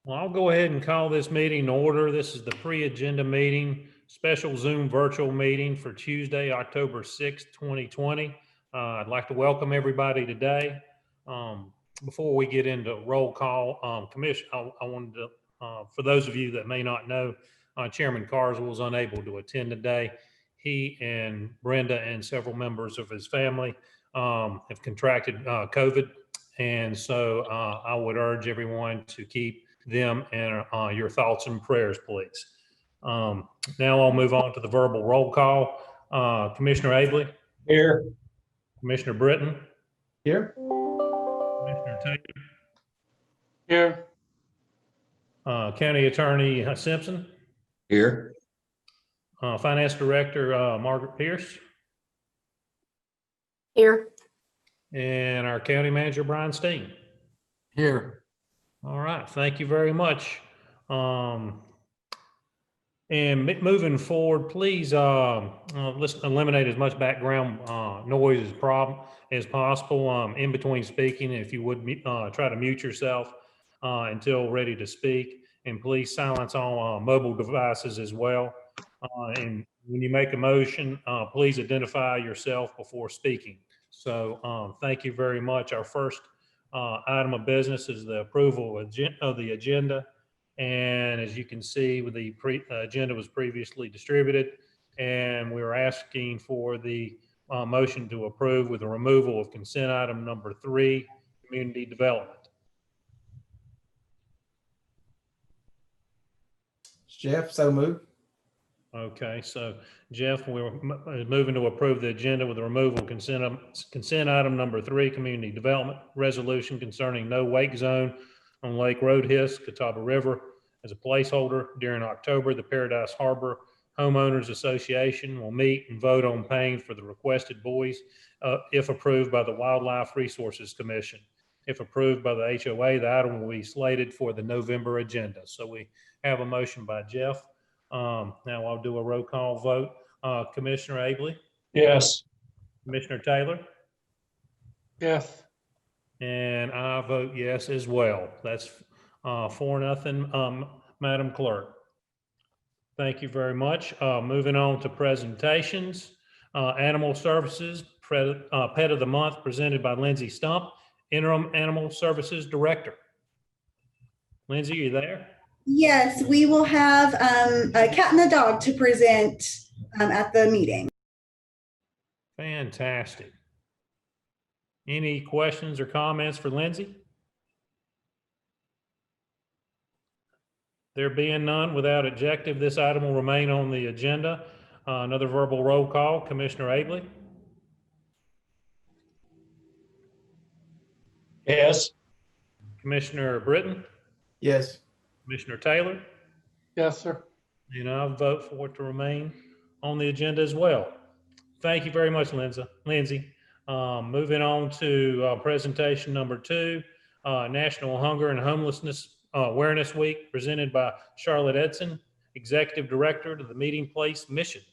Well, I'll go ahead and call this meeting to order. This is the pre-agenda meeting, special Zoom virtual meeting for Tuesday, October 6th, 2020. I'd like to welcome everybody today. Before we get into roll call, Commission, I wanted to, for those of you that may not know, Chairman Carswell was unable to attend today. He and Brenda and several members of his family have contracted COVID. And so I would urge everyone to keep them and your thoughts and prayers, please. Now I'll move on to the verbal roll call. Commissioner Abley. Here. Commissioner Britton. Here. Commissioner Taylor. Here. County Attorney Simpson. Here. Finance Director Margaret Pierce. Here. And our County Manager Brian Steen. Here. All right, thank you very much. And moving forward, please let's eliminate as much background noise as possible in between speaking. If you would try to mute yourself until ready to speak, and please silence all mobile devices as well. And when you make a motion, please identify yourself before speaking. So thank you very much. Our first item of business is the approval of the agenda. And as you can see, the agenda was previously distributed, and we were asking for the motion to approve with the removal of consent item number 3, community development. Jeff, so moved. Okay, so Jeff, we're moving to approve the agenda with the removal of consent item number 3, community development resolution concerning no wake zone on Lake Roadhiss, Catawba River. As a placeholder during October, the Paradise Harbor Homeowners Association will meet and vote on paying for the requested buoys if approved by the Wildlife Resources Commission. If approved by the HOA, the item will be slated for the November agenda. So we have a motion by Jeff. Now I'll do a roll call vote. Commissioner Abley? Yes. Commissioner Taylor? Yes. And I vote yes as well. That's 4-0, Madam Clerk. Thank you very much. Moving on to presentations. Animal Services, Pet of the Month, presented by Lindsay Stump, Interim Animal Services Director. Lindsay, are you there? Yes, we will have a cat and a dog to present at the meeting. Fantastic. Any questions or comments for Lindsay? There being none, without objective, this item will remain on the agenda. Another verbal roll call. Commissioner Abley? Yes. Commissioner Britton? Yes. Commissioner Taylor? Yes, sir. And I'll vote for it to remain on the agenda as well. Thank you very much, Lindsay. Moving on to presentation number 2, National Hunger and Homelessness Awareness Week, presented by Charlotte Edson, Executive Director to the Meeting Place Mission.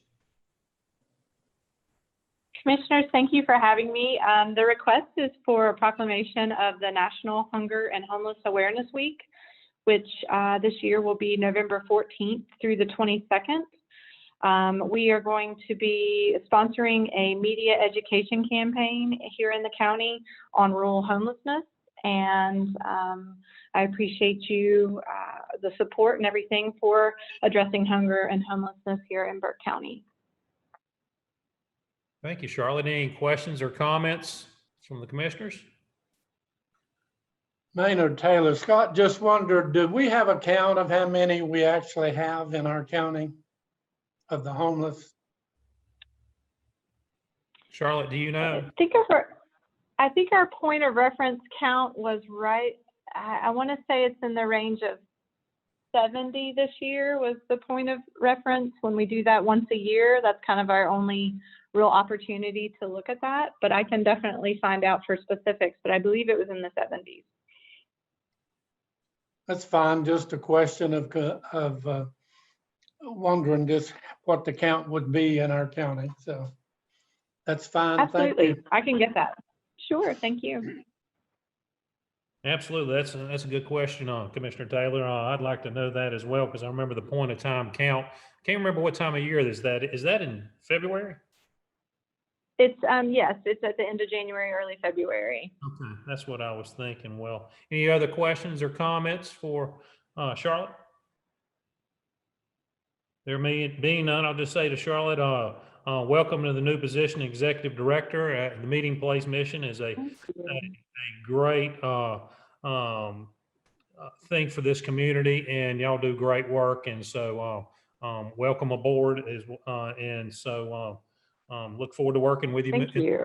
Commissioners, thank you for having me. The request is for a proclamation of the National Hunger and Homeless Awareness Week, which this year will be November 14th through the 22nd. We are going to be sponsoring a media education campaign here in the county on rural homelessness. And I appreciate you, the support and everything for addressing hunger and homelessness here in Burke County. Thank you, Charlotte. Any questions or comments from the commissioners? Maynard Taylor. Scott just wondered, do we have a count of how many we actually have in our county of the homeless? Charlotte, do you know? I think our point of reference count was right. I want to say it's in the range of 70 this year was the point of reference. When we do that once a year, that's kind of our only real opportunity to look at that. But I can definitely find out for specifics, but I believe it was in the 70s. That's fine. Just a question of wondering just what the count would be in our county. So that's fine. Absolutely. Thank you. I can get that. Sure. Thank you. Absolutely. That's a good question, Commissioner Taylor. I'd like to know that as well, because I remember the point of time count. Can't remember what time of year is that. Is that in February? It's, yes, it's at the end of January, early February. Okay, that's what I was thinking. Well, any other questions or comments for Charlotte? There being none, I'll just say to Charlotte, welcome to the new position, Executive Director. The Meeting Place mission is a great thing for this community, and y'all do great work. And so welcome aboard, and so look forward to working with you. Thank you.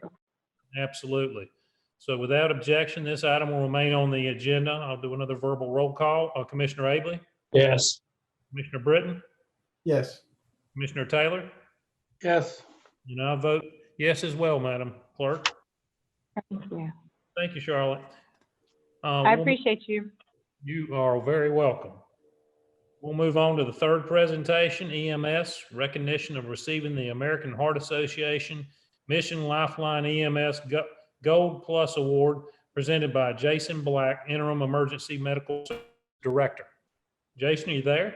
Absolutely. So without objection, this item will remain on the agenda. I'll do another verbal roll call. Commissioner Abley, Yes. Commissioner Britton, Yes. Commissioner Taylor, Yes. and I vote yes as well, Madam Clerk. Thank you. Thank you, Charlotte. I appreciate you. You are very welcome. We'll move on to the third presentation, EMS, recognition of receiving the American Heart Association Mission Lifeline EMS Gold Plus Award, presented by Jason Black, Interim Emergency Medical Director. Jason, are you there?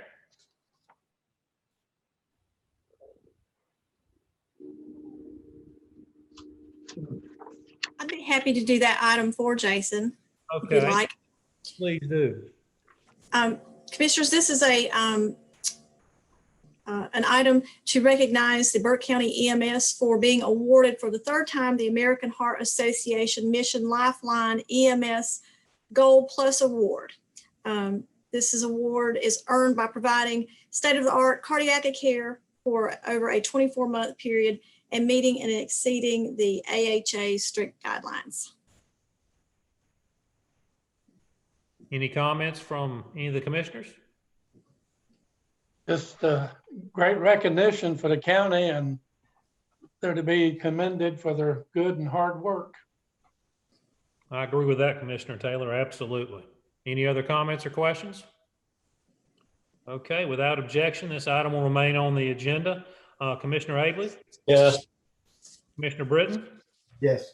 I'd be happy to do that item for Jason, if you'd Okay, like. please do. Commissioners, this is an item to recognize the Burke County EMS for being awarded for the third time the American Heart Association Mission Lifeline EMS Gold Plus Award. This award is earned by providing state-of-the-art cardiac care for over a 24-month period and meeting and exceeding the AHA strict guidelines. Any comments from any of the commissioners? Just great recognition for the county, and they're to be commended for their good and hard work. I agree with that, Commissioner Taylor, absolutely. Any other comments or questions? Okay, without objection, this item will remain on the agenda. Commissioner Abley, Yes. Commissioner Britton, Yes.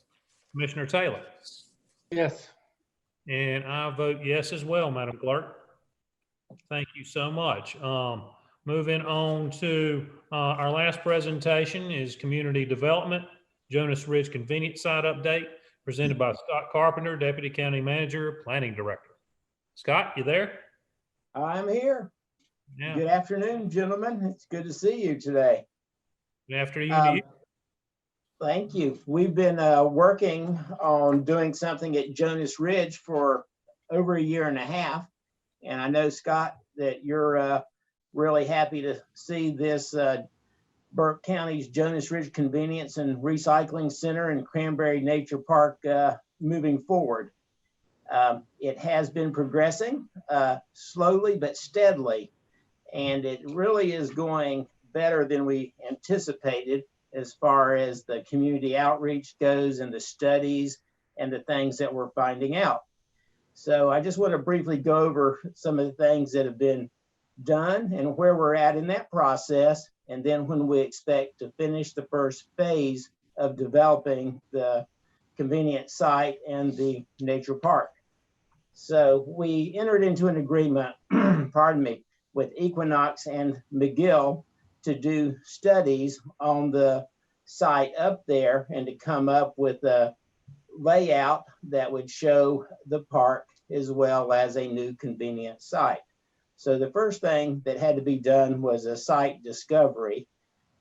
Commissioner Taylor, Yes. and I vote yes as well, Madam Clerk. Thank you so much. Moving on to our last presentation is Community Development, Jonas Ridge Convenience Site Update, presented by Scott Carpenter, Deputy County Manager, Planning Director. Scott, you there? I'm here. Yeah. Good afternoon, gentlemen. It's good to see you today. After you, to you. Thank you. We've been working on doing something at Jonas Ridge for over a year and a half. And I know, Scott, that you're really happy to see this Burke County's Jonas Ridge Convenience and Recycling Center and Cranberry Nature Park moving forward. It has been progressing slowly but steadily, and it really is going better than we anticipated as far as the community outreach goes and the studies and the things that we're finding out. So I just want to briefly go over some of the things that have been done and where we're at in that process, and then when we expect to finish the first phase of developing the convenience site and the nature park. So we entered into an agreement, pardon me, with Equinox and McGill to do studies on the site up there and to come up with a layout that would show the park as well as a new convenience site. So the first thing that had to be done was a site discovery.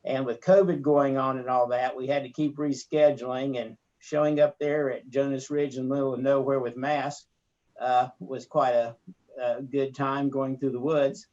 And with COVID going on and all that, we had to keep rescheduling, and showing up there at Jonas Ridge in the middle of nowhere with masks was quite a good time going through the woods.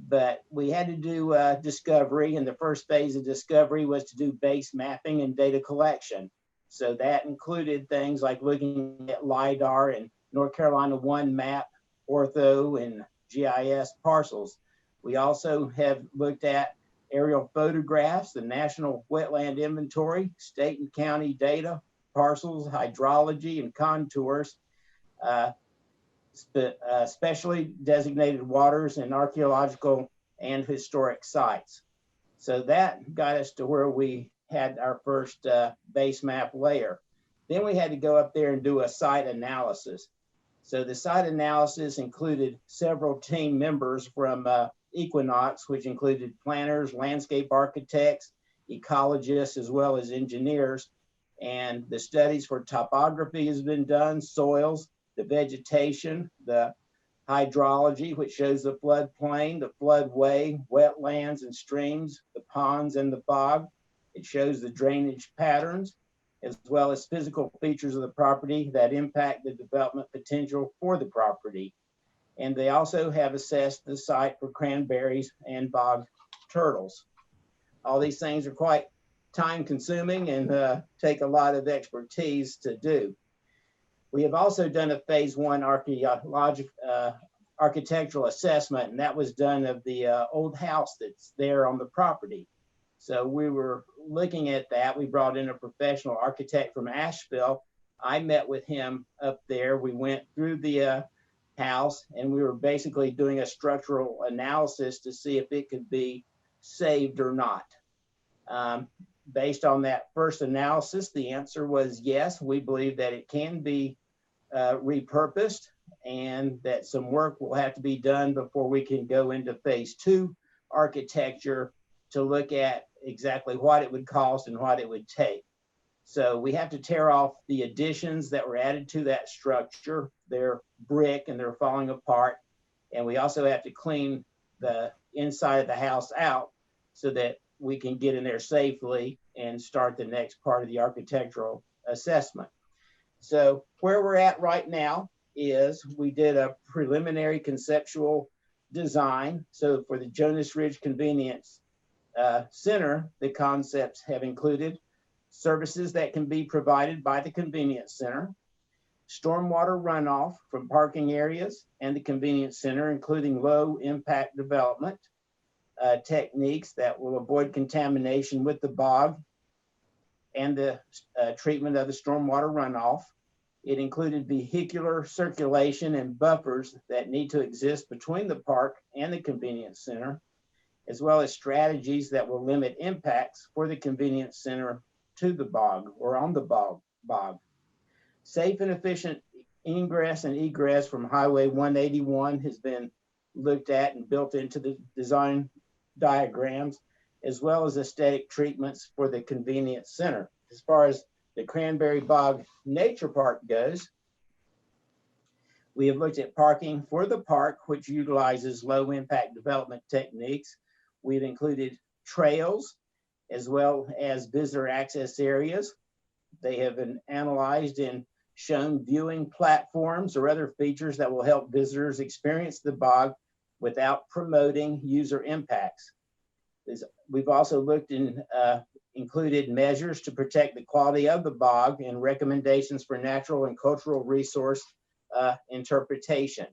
But we had to do discovery, and the first phase of discovery was to do base mapping and data collection. So that included things like looking at LIDAR and North Carolina One map, ortho, and GIS parcels. We also have looked at aerial photographs, the National Wetland Inventory, state and county data, parcels, hydrology, and contours, specially designated waters and archaeological and historic sites. So that got us to where we had our first base map layer. Then we had to go up there and do a site analysis. So the site analysis included several team members from Equinox, which included planners, landscape architects, ecologists, as well as engineers. And the studies for topography has been done, soils, the vegetation, the hydrology, which shows the floodplain, the floodway, wetlands and streams, the ponds and the bog. It shows the drainage patterns, as well as physical features of the property that impact the development potential for the property. And they also have assessed the site for cranberries and bog turtles. All these things are quite time consuming and take a lot of expertise to do. We have also done a phase 1 architectural assessment, and that was done of the old house that's there on the property. So we were looking at that. We brought in a professional architect from Asheville. I met with him up there. We went through the house, and we were basically doing a structural analysis to see if it could be saved or not. Based on that first analysis, the answer was yes. We believe that it can be repurposed and that some work will have to be done before we can go into phase 2 architecture to look at exactly what it would cost and what it would take. So we have to tear off the additions that were added to that structure. They're brick and they're falling apart. And we also have to clean the inside of the house out so that we can get in there safely and start the next part of the architectural assessment. So where we're at right now is we did a preliminary conceptual design. So for the Jonas Ridge Convenience Center, the concepts have included services that can be provided by the convenience center, stormwater runoff from parking areas and the convenience center, including low impact development techniques that will avoid contamination with the bog and the treatment of the stormwater runoff. It included vehicular circulation and buffers that need to exist between the park and the convenience center, as well as strategies that will limit impacts for the convenience center to the bog or on the bog. Safe and efficient ingress and egress from Highway 181 has been looked at and built into the design diagrams, as well as aesthetic treatments for the convenience center. As far as the Cranberry Bog Nature Park goes, we have looked at parking for the park, which utilizes low impact development techniques. We've included trails as well as visitor access areas. They have been analyzed and shown viewing platforms or other features that will help visitors experience the bog without promoting user impacts. We've also looked and included measures to protect the quality of the bog and recommendations for natural and cultural resource interpretation.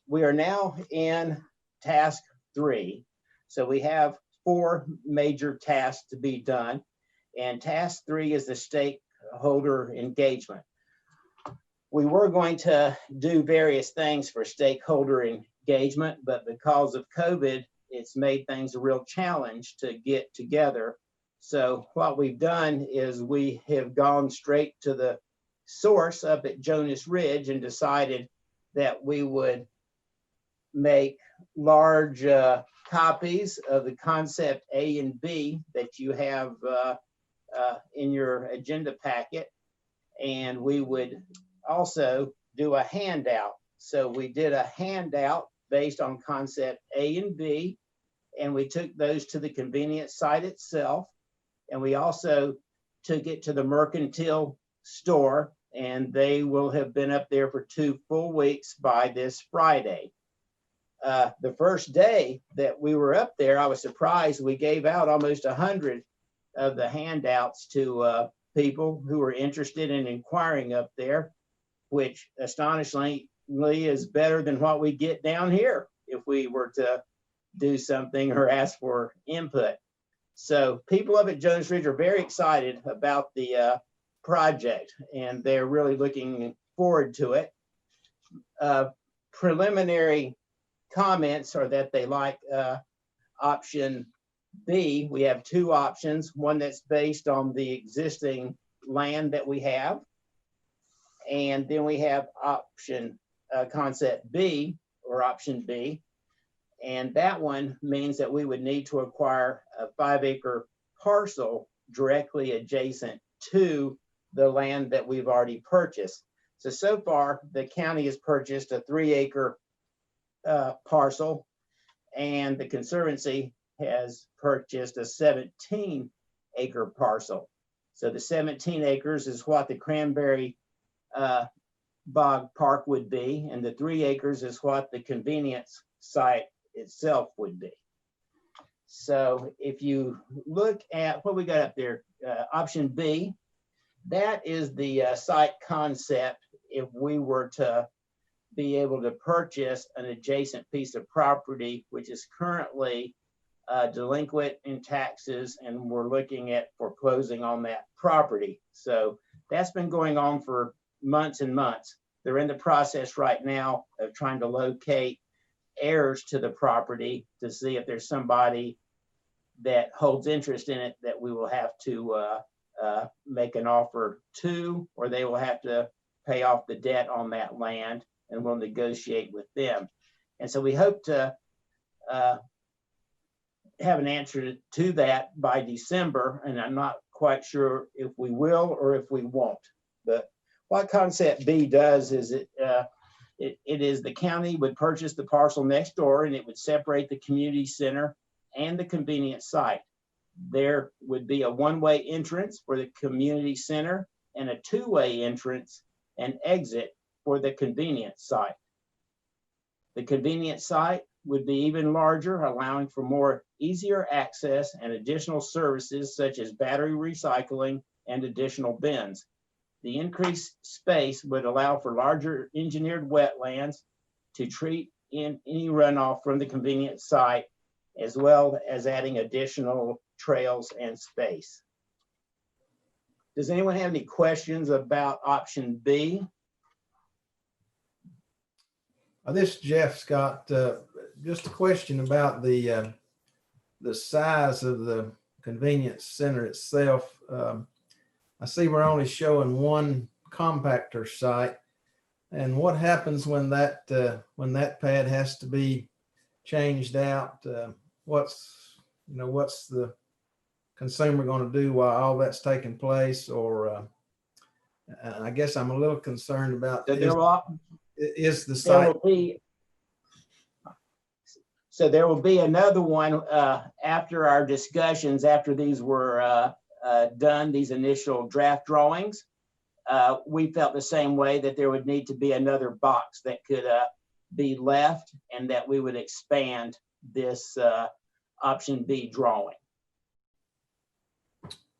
We are now in task 3. So we have 4 major tasks to be done. And task 3 is the stakeholder engagement. We were going to do various things for stakeholder engagement, but because of COVID, it's made things a real challenge to get together. So what we've done is we have gone straight to the source up at Jonas Ridge and decided that we would make large copies of the concept A and B that you have in your agenda packet. And we would also do a handout. So we did a handout based on concept A and B, and we took those to the convenience site itself. And we also took it to the mercantile store, and they will have been up there for 2 full weeks by this Friday. The first day that we were up there, I was surprised we gave out almost 100 of the handouts to people who were interested in inquiring up there, which astonishingly is better than what we get down here if we were to do something or ask for input. So people up at Jonas Ridge are very excited about the project, and they're really looking forward to it. Preliminary comments are that they like option B. We have 2 options, one that's based on the existing land that we have, And then we have concept B, or option B. And that one means that we would need to acquire a 5-acre parcel directly adjacent to the land that we've already purchased. So far, the county has purchased a 3-acre parcel, and the Conservancy has purchased a 17-acre parcel. So the 17 acres is what the Cranberry Bog Park would be, and the 3 acres is what the convenience site itself would be. So if you look at what we got up there, option B, that is the site concept if we were to be able to purchase an adjacent piece of property, which is currently delinquent in taxes, and we're looking at foreclosing on that property. So that's been going on for months and months. They're in the process right now of trying to locate heirs to the property to see if there's somebody that holds interest in it that we will have to make an offer to, or they will have to pay off the debt on that land, and we'll negotiate with them. And so we hope to have an answer to that by December, and I'm not quite sure if we will or if we won't. But what concept B does is it is the county would purchase the parcel next door, and it would separate the community center and the convenience site. There would be a one-way entrance for the community center and a two-way entrance and exit for the convenience site. The convenience site would be even larger, allowing for more easier access and additional services such as battery recycling and additional bins. The increased space would allow for larger engineered wetlands to treat in any runoff from the convenience site, as well as adding additional trails and space. Does anyone have any questions about option B? This is Jeff Scott. Just a question about the size of the convenience center itself. I see we're only showing one compactor site, and what happens when that pad has to be changed out? What's the consumer going to do while all that's taking place? Or I guess I'm a little concerned about is the site. There will be another one after our discussions, after these were done, these initial draft drawings. We felt the same way, that there would need to be another box that could be left, and that we would expand this option B drawing.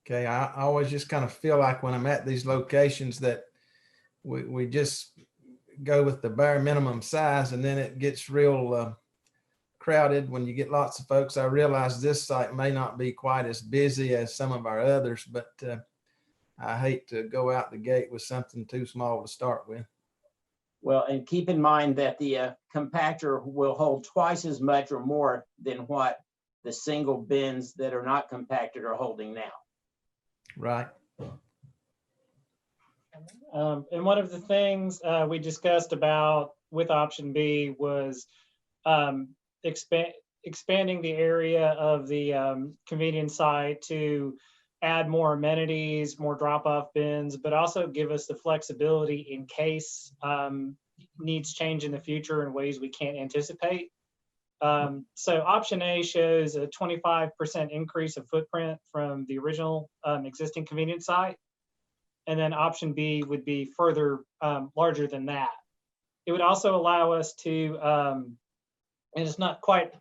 Okay, I always just kind of feel like when I'm at these locations that we just go with the bare minimum size, and then it gets real crowded when you get lots of folks. I realize this site may not be quite as busy as some of our others, but I hate to go out the gate with something too small to start with. Well, and keep in mind that the compactor will hold twice as much or more than what the single bins that are not compacted are holding now. Right. And one of the things we discussed about with option B was expanding the area of the convenience site to add more amenities, more drop-off bins, but also give us the flexibility in case needs change in the future in ways we can't anticipate. So option A shows a 25% increase of footprint from the original existing convenience site. And then option B would be further larger than that. It would also allow us to, and it's not quite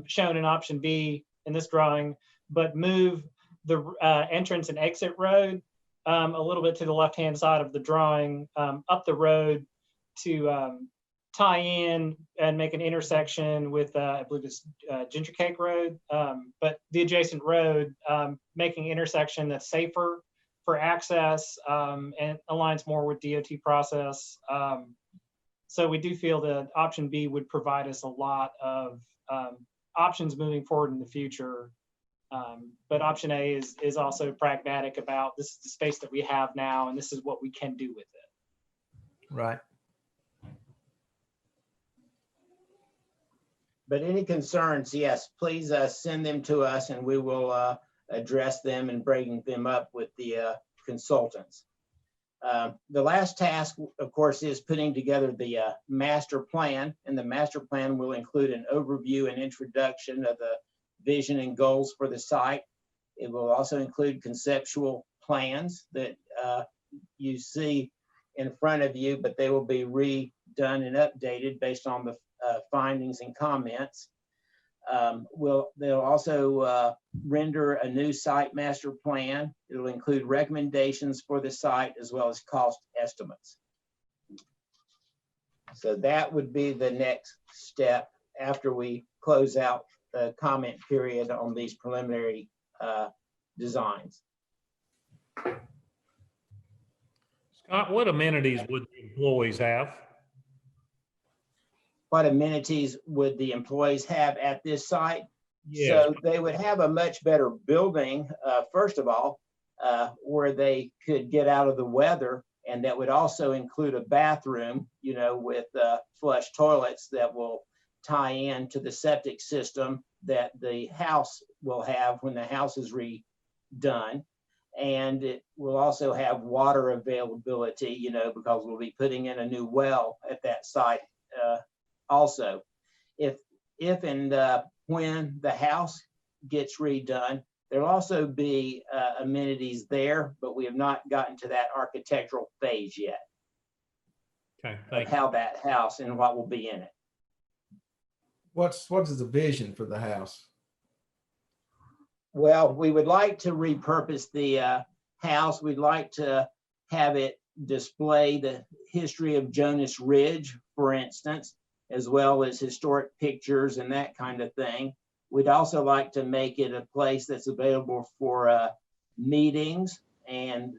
shown in option B in this drawing, but move the entrance and exit road a little bit to the left-hand side of the drawing, up the road to tie in and make an intersection with, I believe it's Ginger Cake Road, but the adjacent road, making intersection that's safer for access and aligns more with DOT process. So we do feel that option B would provide us a lot of options moving forward in the future. But option A is also pragmatic about this is the space that we have now, and this is what we can do with it. Right. But any concerns, yes, please send them to us and we will address them and bring them up with the consultants. The last task, of course, is putting together the master plan, and the master plan will include an overview and introduction of the vision and goals for the site. It will also include conceptual plans that you see in front of you, but they will be redone and updated based on the findings and comments. They'll also render a new site master plan. It'll include recommendations for the site as well as cost estimates. So that would be the next step after we close out the comment period on these preliminary designs. Scott, what amenities would the employees have? What amenities would the employees have at this site? Yes. So they would have a much better building, first of all, where they could get out of the weather. And that would also include a bathroom, you know, with flush toilets that will tie in to the septic system that the house will have when the house is redone. And it will also have water availability, you know, because we'll be putting in a new well at that site also. If and when the house gets redone, there'll also be amenities there, but we have not gotten to that architectural phase yet. Okay, Of thank you. how that house and what will be in it. What is the vision for the house? Well, we would like to repurpose the house. We'd like to have it display the history of Jonas Ridge, for instance, as well as historic pictures and that kind of thing. We'd also like to make it a place that's available for meetings and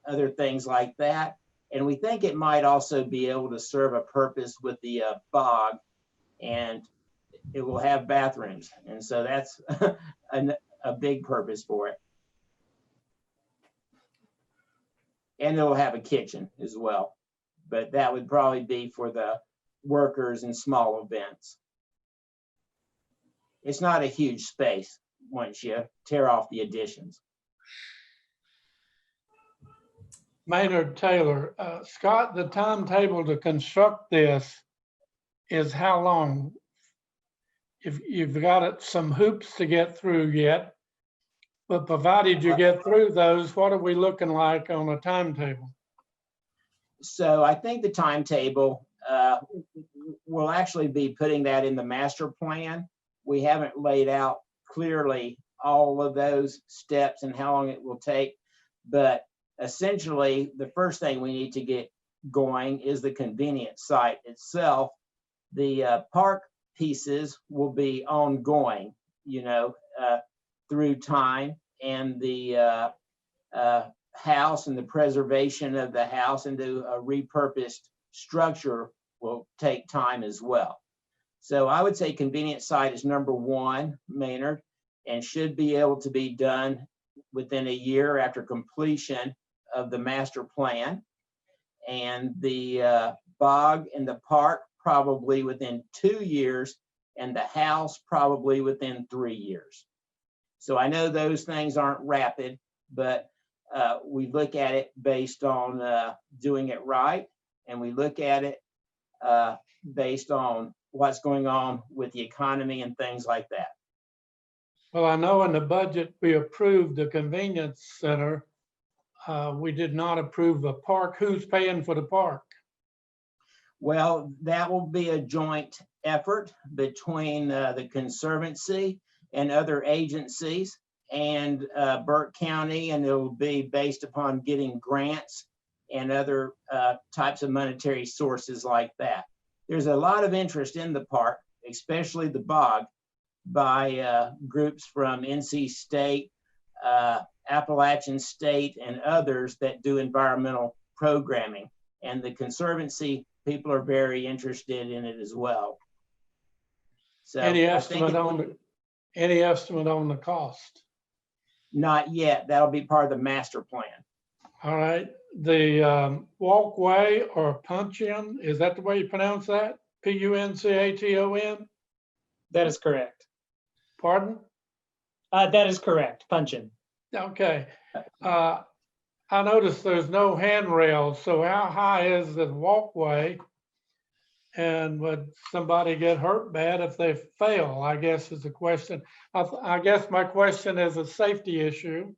other things like that. And we think it might also be able to serve a purpose with the bog, and it will have bathrooms. And so that's a big purpose for it. And it'll have a kitchen as well, but that would probably be for the workers and small events. It's not a huge space once you tear off the additions. Maynard Taylor, Scott, the timetable to construct this is how long? If you've got some hoops to get through yet, but provided you get through those, what are we looking like on a timetable? So I think the timetable, we'll actually be putting that in the master plan. We haven't laid out clearly all of those steps and how long it will take, but essentially the first thing we need to get going is the convenience site itself. The park pieces will be ongoing, you know, through time, and the house and the preservation of the house into a repurposed structure will take time as well. So I would say convenience site is number one, Maynard, and should be able to be done within a year after completion of the master plan. And the bog and the park probably within 2 years, and the house probably within 3 years. So I know those things aren't rapid, but we look at it based on doing it right, and we look at it based on what's going on with the economy and things like that. Well, I know in the budget, we approved the convenience center. We did not approve the park. Who's paying for the park? Well, that will be a joint effort between the Conservancy and other agencies and Burke County, and it'll be based upon getting grants and other types of monetary sources like that. There's a lot of interest in the park, especially the bog, by groups from NC State, Appalachian State, and others that do environmental programming. And the Conservancy people are very interested in it as well. So Any I think estimate on the cost? not yet. That'll be part of the master plan. All right. the walkway or punch-in, is that the way you pronounce that? Punchaton? That is correct. Pardon? That is correct. Punch-in. Okay. I noticed there's no handrails, so how high is the walkway? And would somebody get hurt bad if they fail, I guess is the question. I guess my question is a safety issue.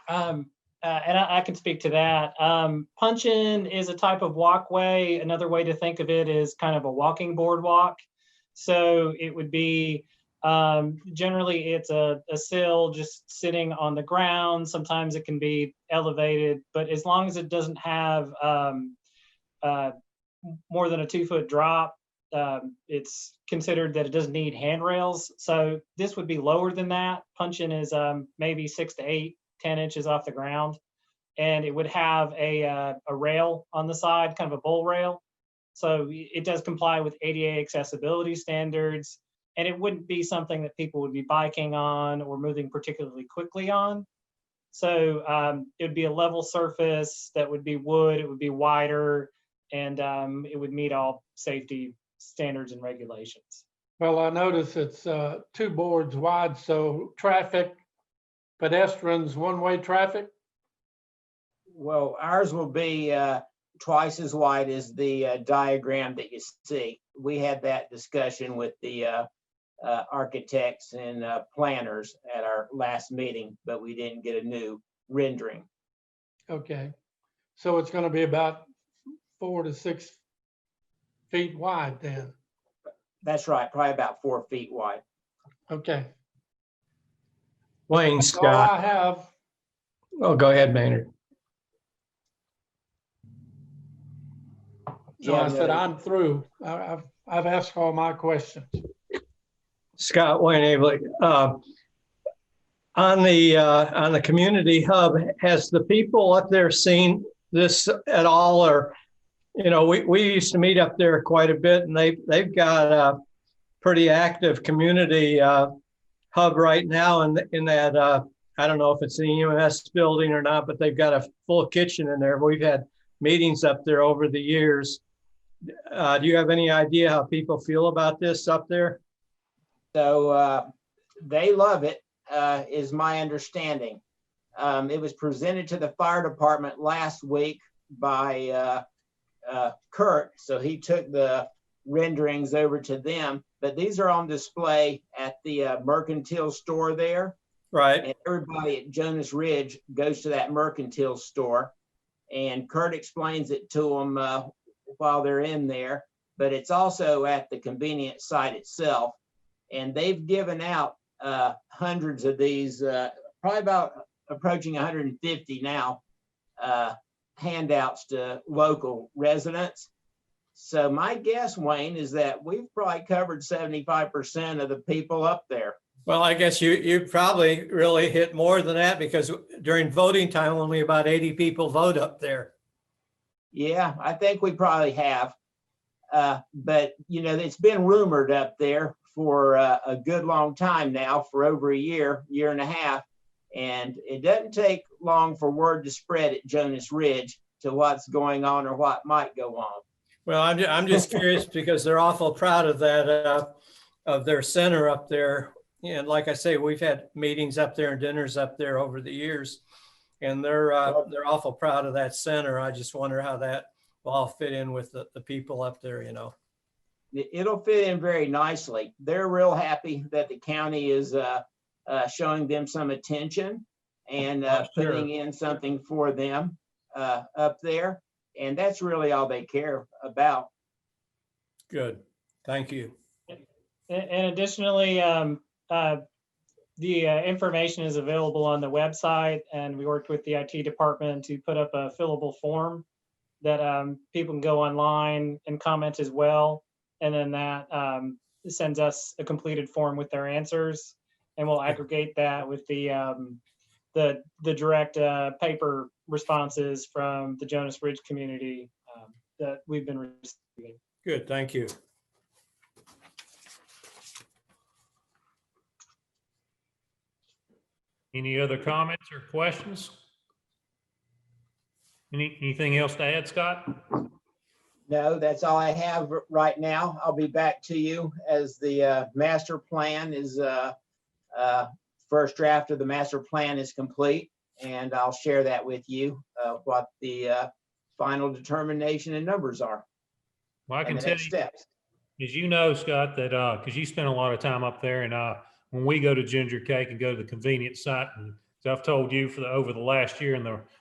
And I can speak to that. Punch-in is a type of walkway. Another way to think of it is kind of a walking boardwalk. So it would be, generally it's a sill just sitting on the ground. Sometimes it can be elevated, but as long as it doesn't have more than a 2-foot drop, it's considered that it doesn't need handrails. So this would be lower than that. Punch-in is maybe 6 to 8, 10 inches off the ground. And it would have a rail on the side, kind of a bull rail. So it does comply with ADA accessibility standards. And it wouldn't be something that people would be biking on or moving particularly quickly on. So it would be a level surface that would be wood, it would be wider, and it would meet all safety standards and regulations. Well, I notice it's 2 boards wide, so traffic, pedestrians, one-way traffic? Well, ours will be twice as wide as the diagram that you see. We had that discussion with the architects and planners at our last meeting, but we didn't get a new rendering. Okay. So it's going to be about 4 to 6 feet wide then. That's right, probably about 4 feet wide. Okay. Wayne, That's all I Scott. have. Oh, go ahead, Maynard. No, I Yeah, said no. I'm through. I've asked all my questions. Scott Wayne Abley. On the community hub, has the people up there seen this at all? Or, you know, we used to meet up there quite a bit, and they've got a pretty active community hub right now in that I don't know if it's the EMS building or not, but they've got a full kitchen in there. We've had meetings up there over the years. Do you have any idea how people feel about this up there? So they love it, is my understanding. It was presented to the fire department last week by Kurt, so he took the renderings over to them. But these are on display at the mercantile store there. Right. And everybody at Jonas Ridge goes to that mercantile store. And Kurt explains it to them while they're in there. But it's also at the convenience site itself. And they've given out hundreds of these, probably about approaching 150 now, handouts to local residents. So my guess, Wayne, is that we've probably covered 75% of the people up there. Well, I guess you probably really hit more than that, because during voting time, only about 80 people vote up there. Yeah, I think we probably have. But, you know, it's been rumored up there for a good long time now, for over a year and a half. And it doesn't take long for word to spread at Jonas Ridge to what's going on or what might go on. Well, I'm just curious because they're awful proud of that, of their center up there. And like I say, we've had meetings up there and dinners up there over the years, and they're awful proud of that center. I just wonder how that will all fit in with the people up there, you know. It'll fit in very nicely. They're real happy that the county is showing them some attention and putting in something for them up there. And that's really all they care about. Good. Thank you. And additionally, the information is available on the website, and we worked with the IT department to put up a fillable form that people can go online and comment as well. And then that sends us a completed form with their answers, and we'll aggregate that with the direct paper responses from the Jonas Ridge community that we've been receiving. Good. Thank you. Any other comments or questions? Anything else to add, Scott? No, that's all I have right now. I'll be back to you as the master plan is, first draft of the master plan is complete. And I'll share that with you, what the final determination and numbers are Well, I and can the tell next you, steps. as you know, Scott, that because you spend a lot of time up there, and when we go to Ginger Cake and go to the convenience site, and so I've told you over the last year,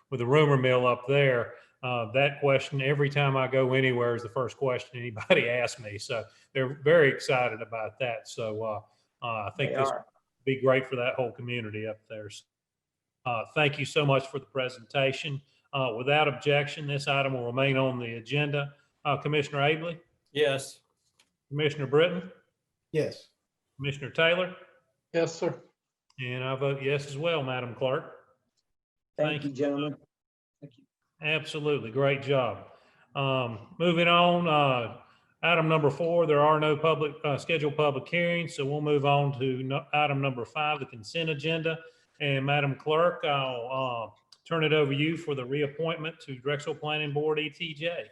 with the rumor mill up there, that question every time I go anywhere is the first question anybody asks me. So they're very excited about that. So I think They this are. would be great for that whole community up there. So, thank you so much for the presentation. Without objection, this item will remain on the agenda. Commissioner Abley, Yes. Commissioner Britton, Yes. Commissioner Taylor, Yes, sir. and I vote yes as well, Madam Clerk. Thank you, gentlemen. Absolutely. Great job. Moving on, item number 4, there are no scheduled public hearings, so we'll move on to item number 5, the consent agenda. And Madam Clerk, I'll turn it over to you for the reappointment to Drexel Planning Board, ETJ.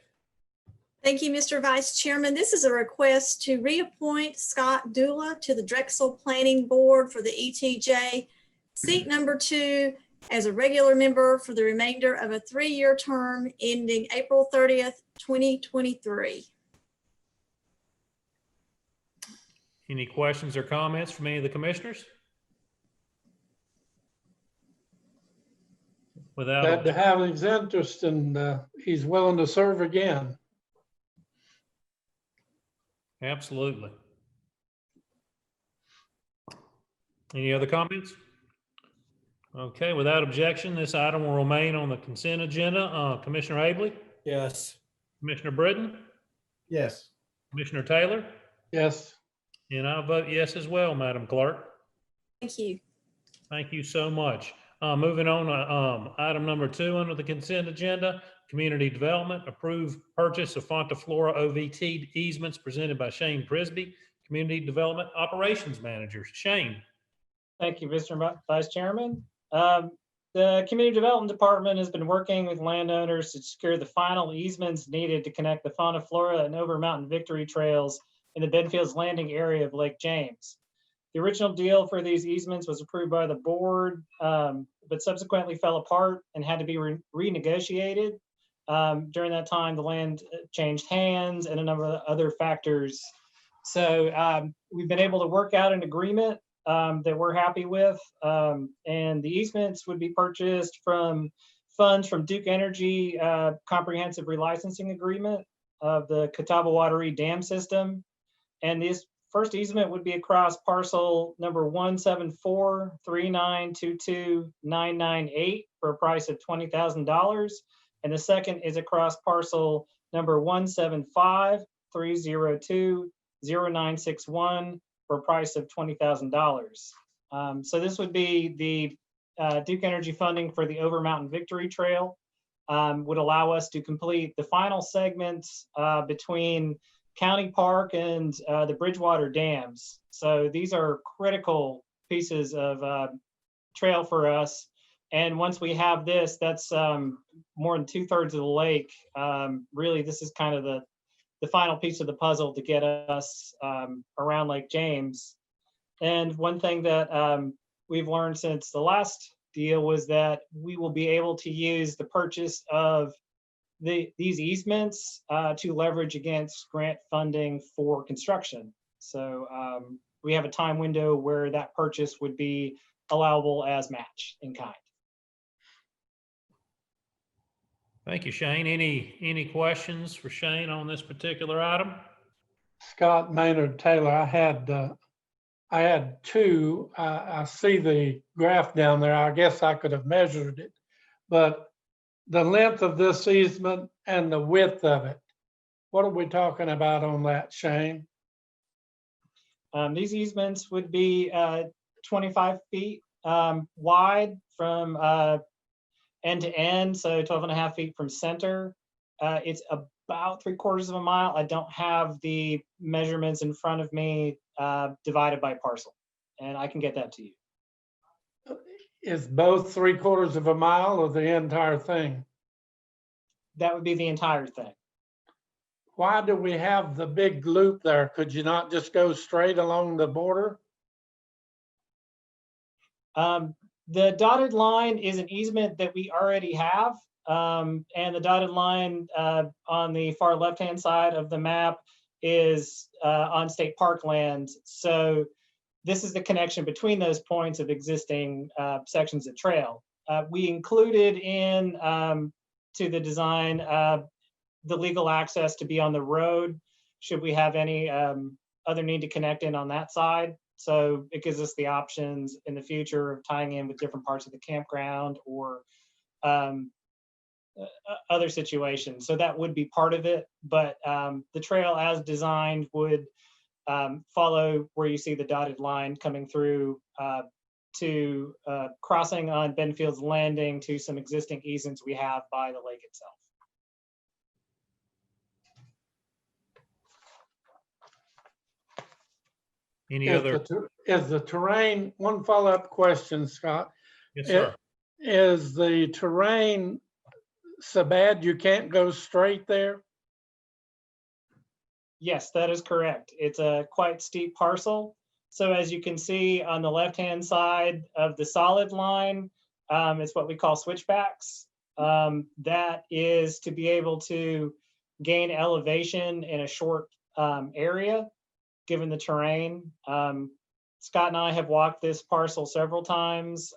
Thank you, Mr. Vice Chairman. This is a request to reappoint Scott Dula to the Drexel Planning Board for the ETJ, seat number 2, as a regular member for the remainder of a 3-year term ending April 30th, 2023. Any questions or comments from any of the commissioners? Glad to have his interest, and he's willing to serve again. Absolutely. Any other comments? Okay, without objection, this item will remain on the consent agenda. Commissioner Abley, Yes. Commissioner Britton, Yes. Commissioner Taylor, Yes. and I vote yes as well, Madam Clerk. Thank you. Thank you so much. Moving on, item number 2 under the consent agenda, community development, approved purchase of Fontaflora OVT easements presented by Shane Prisby, Community Development Operations Manager. Shane. Thank you, Mr. Vice Chairman. The Community Development Department has been working with landowners to secure the final easements needed to connect the Fontaflora and Over Mountain Victory trails in the Benfields Landing area of Lake James. The original deal for these easements was approved by the board, but subsequently fell apart and had to be renegotiated. During that time, the land changed hands and a number of other factors. So we've been able to work out an agreement that we're happy with. And the easements would be purchased from funds from Duke Energy Comprehensive Relicensing Agreement of the Catawba Wateree Dam System. And this first easement would be across parcel number 17439229998 for a price of $20,000. And the second is across parcel number 17530200961 for a price of $20,000. So this would be the Duke Energy funding for the Over Mountain Victory Trail, would allow us to complete the final segments between County Park and the Bridgewater dams. So these are critical pieces of trail for us. And once we have this, that's more than 2/3 of the lake. Really, this is kind of the final piece of the puzzle to get us around Lake James. And one thing that we've learned since the last deal was that we will be able to use the purchase of these easements to leverage against grant funding for construction. So we have a time window where that purchase would be allowable as match in kind. Thank you, Shane. Any questions for Shane on this particular item? Scott Maynard Taylor, I had two. I see the graph down there. I guess I could have measured it, but the length of this easement and the width of it, what are we talking about on that, Shane? These easements would be 25 feet wide from end to end, so 12.5 feet from center. It's about 3/4 of a mile. I don't have the measurements in front of me divided by parcel, and I can get that to you. Is both 3/4 of a mile or the entire thing? That would be the entire thing. Why do we have the big loop there? Could you not just go straight along the border? The dotted line is an easement that we already have. And the dotted line on the far left-hand side of the map is on state park land. So this is the connection between those points of existing sections of trail. We included in to the design the legal access to be on the road should we have any other need to connect in on that side. So it gives us the options in the future of tying in with different parts of the campground or other situations. So that would be part of it, but the trail as designed would follow where you see the dotted line coming through to crossing on Benfield's Landing to some existing easements we have by the lake itself. Any Is other? is the terrain, one follow-up question, Scott. Yes, sir. Is the terrain so bad you can't go straight there? Yes, that is correct. It's a quite steep parcel. So as you can see on the left-hand side of the solid line, it's what we call switchbacks. That is to be able to gain elevation in a short area, given the terrain. Scott and I have walked this parcel several times,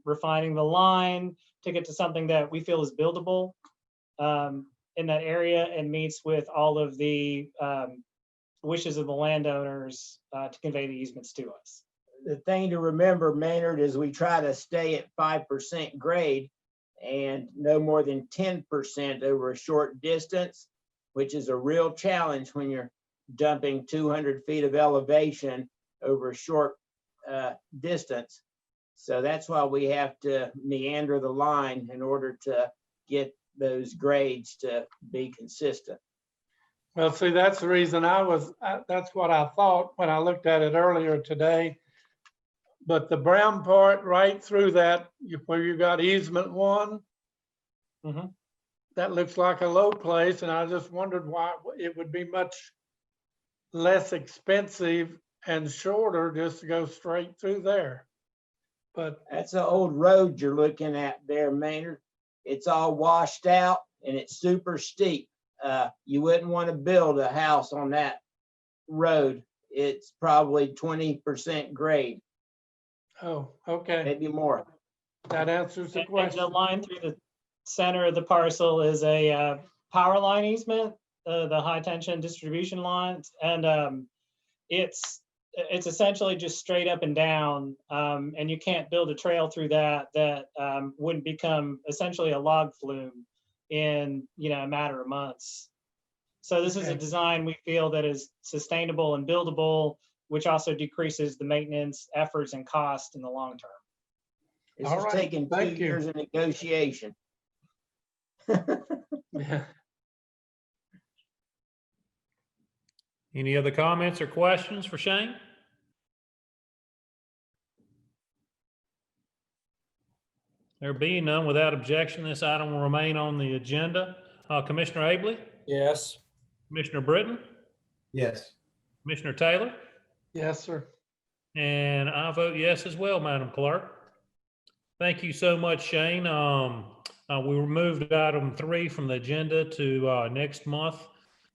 refining the line to get to something that we feel is buildable in that area and meets with all of the wishes of the landowners to convey the easements to us. The thing to remember, Maynard, is we try to stay at 5% grade and no more than 10% over a short distance, which is a real challenge when you're dumping 200 feet of elevation over a short distance. So that's why we have to meander the line in order to get those grades to be consistent. Well, see, that's the reason that's what I thought when I looked at it earlier today. But the brown part right through that, where you got easement 1, that looks like a low place. And I just wondered why it would be much less expensive and shorter just to go straight through there. But that's an old road you're looking at there, Maynard. It's all washed out and it's super steep. You wouldn't want to build a house on that road. It's probably 20% grade. Oh, okay. Maybe more. That answers the And question. the line through the center of the parcel is a power line easement, the high tension distribution lines. And it's essentially just straight up and down. And you can't build a trail through that wouldn't become essentially a log flume in a matter of months. So this is a design we feel that is sustainable and buildable, which also decreases the maintenance efforts and cost in the long term. This All is right, taking 2 thank you. years of negotiation. Yeah. Any other comments or questions for Shane? There being none, without objection, this item will remain on the agenda. Commissioner Abley, Yes. Commissioner Britton, Yes. Commissioner Taylor, Yes, sir. and I vote yes as well, Madam Clerk. Thank you so much, Shane. We removed item 3 from the agenda to next month.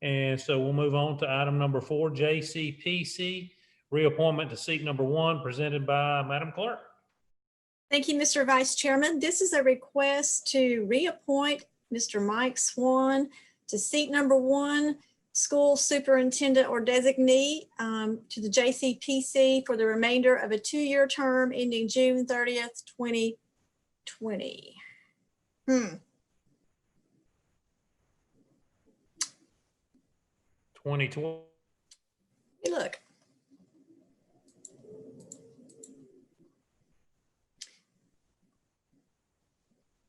And so we'll move on to item number 4, JCPC, reappointment to seat number 1, presented by Madam Clerk. Thank you, Mr. Vice Chairman. This is a request to reappoint Mr. Mike Swan to seat number 1, school superintendent or designee to the JCPC for the remainder of a 2-year term ending June 30th, 2020. 2020. Hey, look.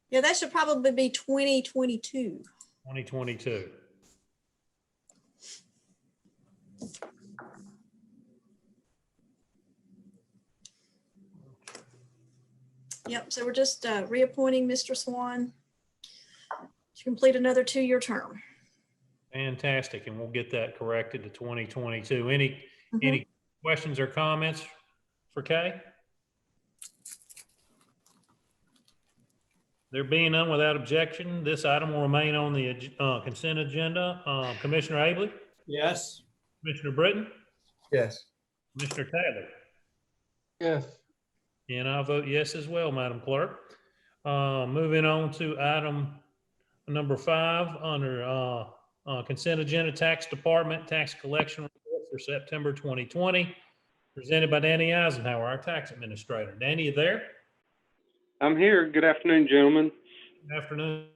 Yeah, that should probably be 2022. 2022. Yep, so we're just reappointing Mr. Swan. to complete another 2-year term. Fantastic, and we'll get that corrected to 2022. Any Mhm. questions or comments for Kay? There being none, without objection, this item will remain on the consent agenda. Commissioner Abley, Yes. Commissioner Britton, Yes. Commissioner Taylor, Yes. and I vote yes as well, Madam Clerk. Moving on to item number 5 under consent agenda, Tax Department Tax Collection Report for September 2020, presented by Danny Eisenhower, our tax administrator. Danny, you there? I'm here. Good afternoon, gentlemen. Good afternoon.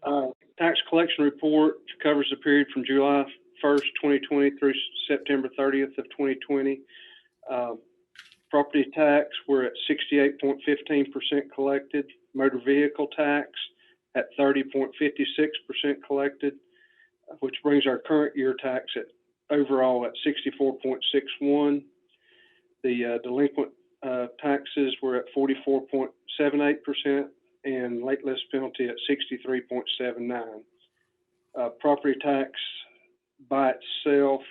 Tax collection report covers the period from July 1st, 2020 through September 30th of 2020. Property tax, we're at 68.15% collected. Motor vehicle tax at 30.56% collected, which brings our current year tax at overall at 64.61. The delinquent taxes were at 44.78% and late list penalty at 63.79. Property tax by itself,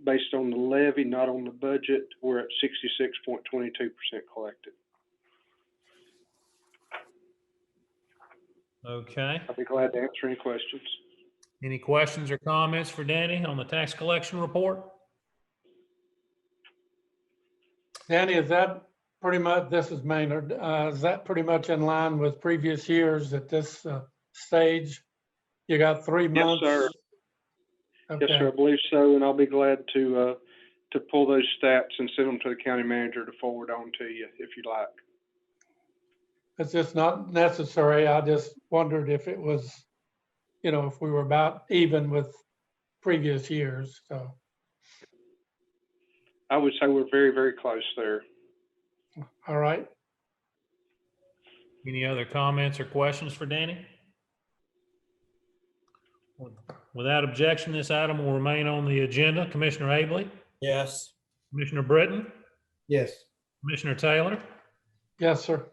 based on the levy, not on the budget, we're at 66.22% collected. Okay. I'll be glad to answer any questions. Any questions or comments for Danny on the tax collection report? Danny, is that pretty much, this is Maynard, is that pretty much in line with previous years at this stage? You got 3 Yes, months? sir. Okay. Yes, sir, I believe so, and I'll be glad to pull those stats and send them to the county manager to forward on to you if you'd like. It's just not necessary. I just wondered if it was, if we were about even with previous years, so. I would say we're very, very close there. All right. Any other comments or questions for Danny? Without objection, this item will remain on the agenda. Commissioner Abley, Yes. Commissioner Britton, Yes. Commissioner Taylor, Yes, sir.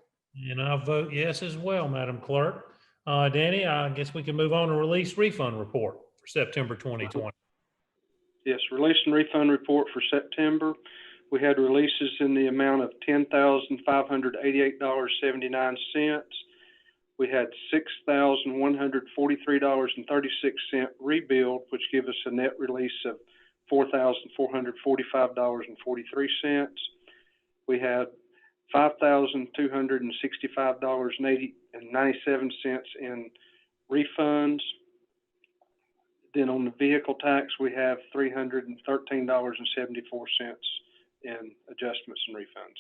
and I vote yes as well, Madam Clerk. Danny, I guess we can move on to release refund report for September 2020. Yes, release and refund report for September. We had releases in the amount of $10,588.79. We had $6,143.36 rebuild, which gives us a net release of $4,445.43. We had $5,265.97 in refunds. Then on the vehicle tax, we have $313.74 in adjustments and refunds.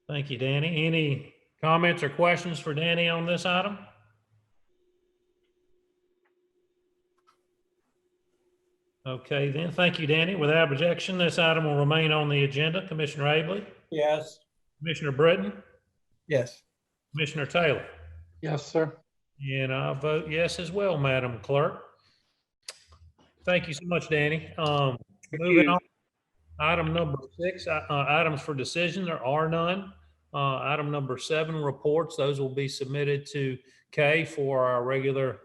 Thank you, Danny. Any comments or questions for Danny on this item? Okay, then. Thank you, Danny. Without objection, this item will remain on the agenda. Commissioner Abley, Yes. Commissioner Britton, Yes. Commissioner Taylor, Yes, sir. and I vote yes as well, Madam Clerk. Thank you so much, Danny. Moving on, item number 6, items for decision. There are none. Item number 7, reports. Those will be submitted to Kay for our regular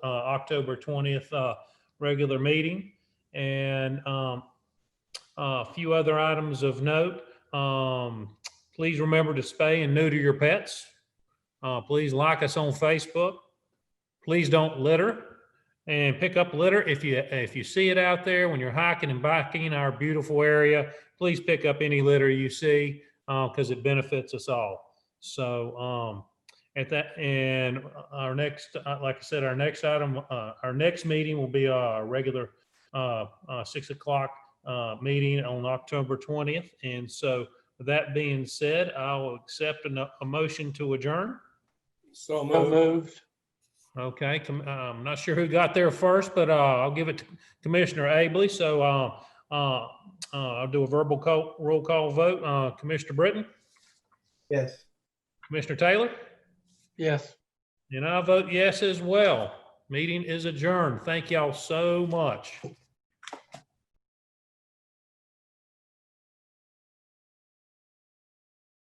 October 20th regular meeting. And a few other items of note. Please remember to spay and neuter your pets. Please like us on Facebook. Please don't litter, and pick up litter. If you see it out there when you're hiking and biking our beautiful area, please pick up any litter you see, because it benefits us all. So at that, and our next, like I said, our next item, our next meeting will be our regular 6 o'clock meeting on October 20th. And so with that being said, I will accept a motion to adjourn. So So moved. Okay, I'm not sure who got there first, but I'll give it to Commissioner Abley. So I'll do a verbal roll call vote. Commissioner Britton, Yes. Commissioner Taylor, Yes. and I vote yes as well. Meeting is adjourned. Thank y'all so much.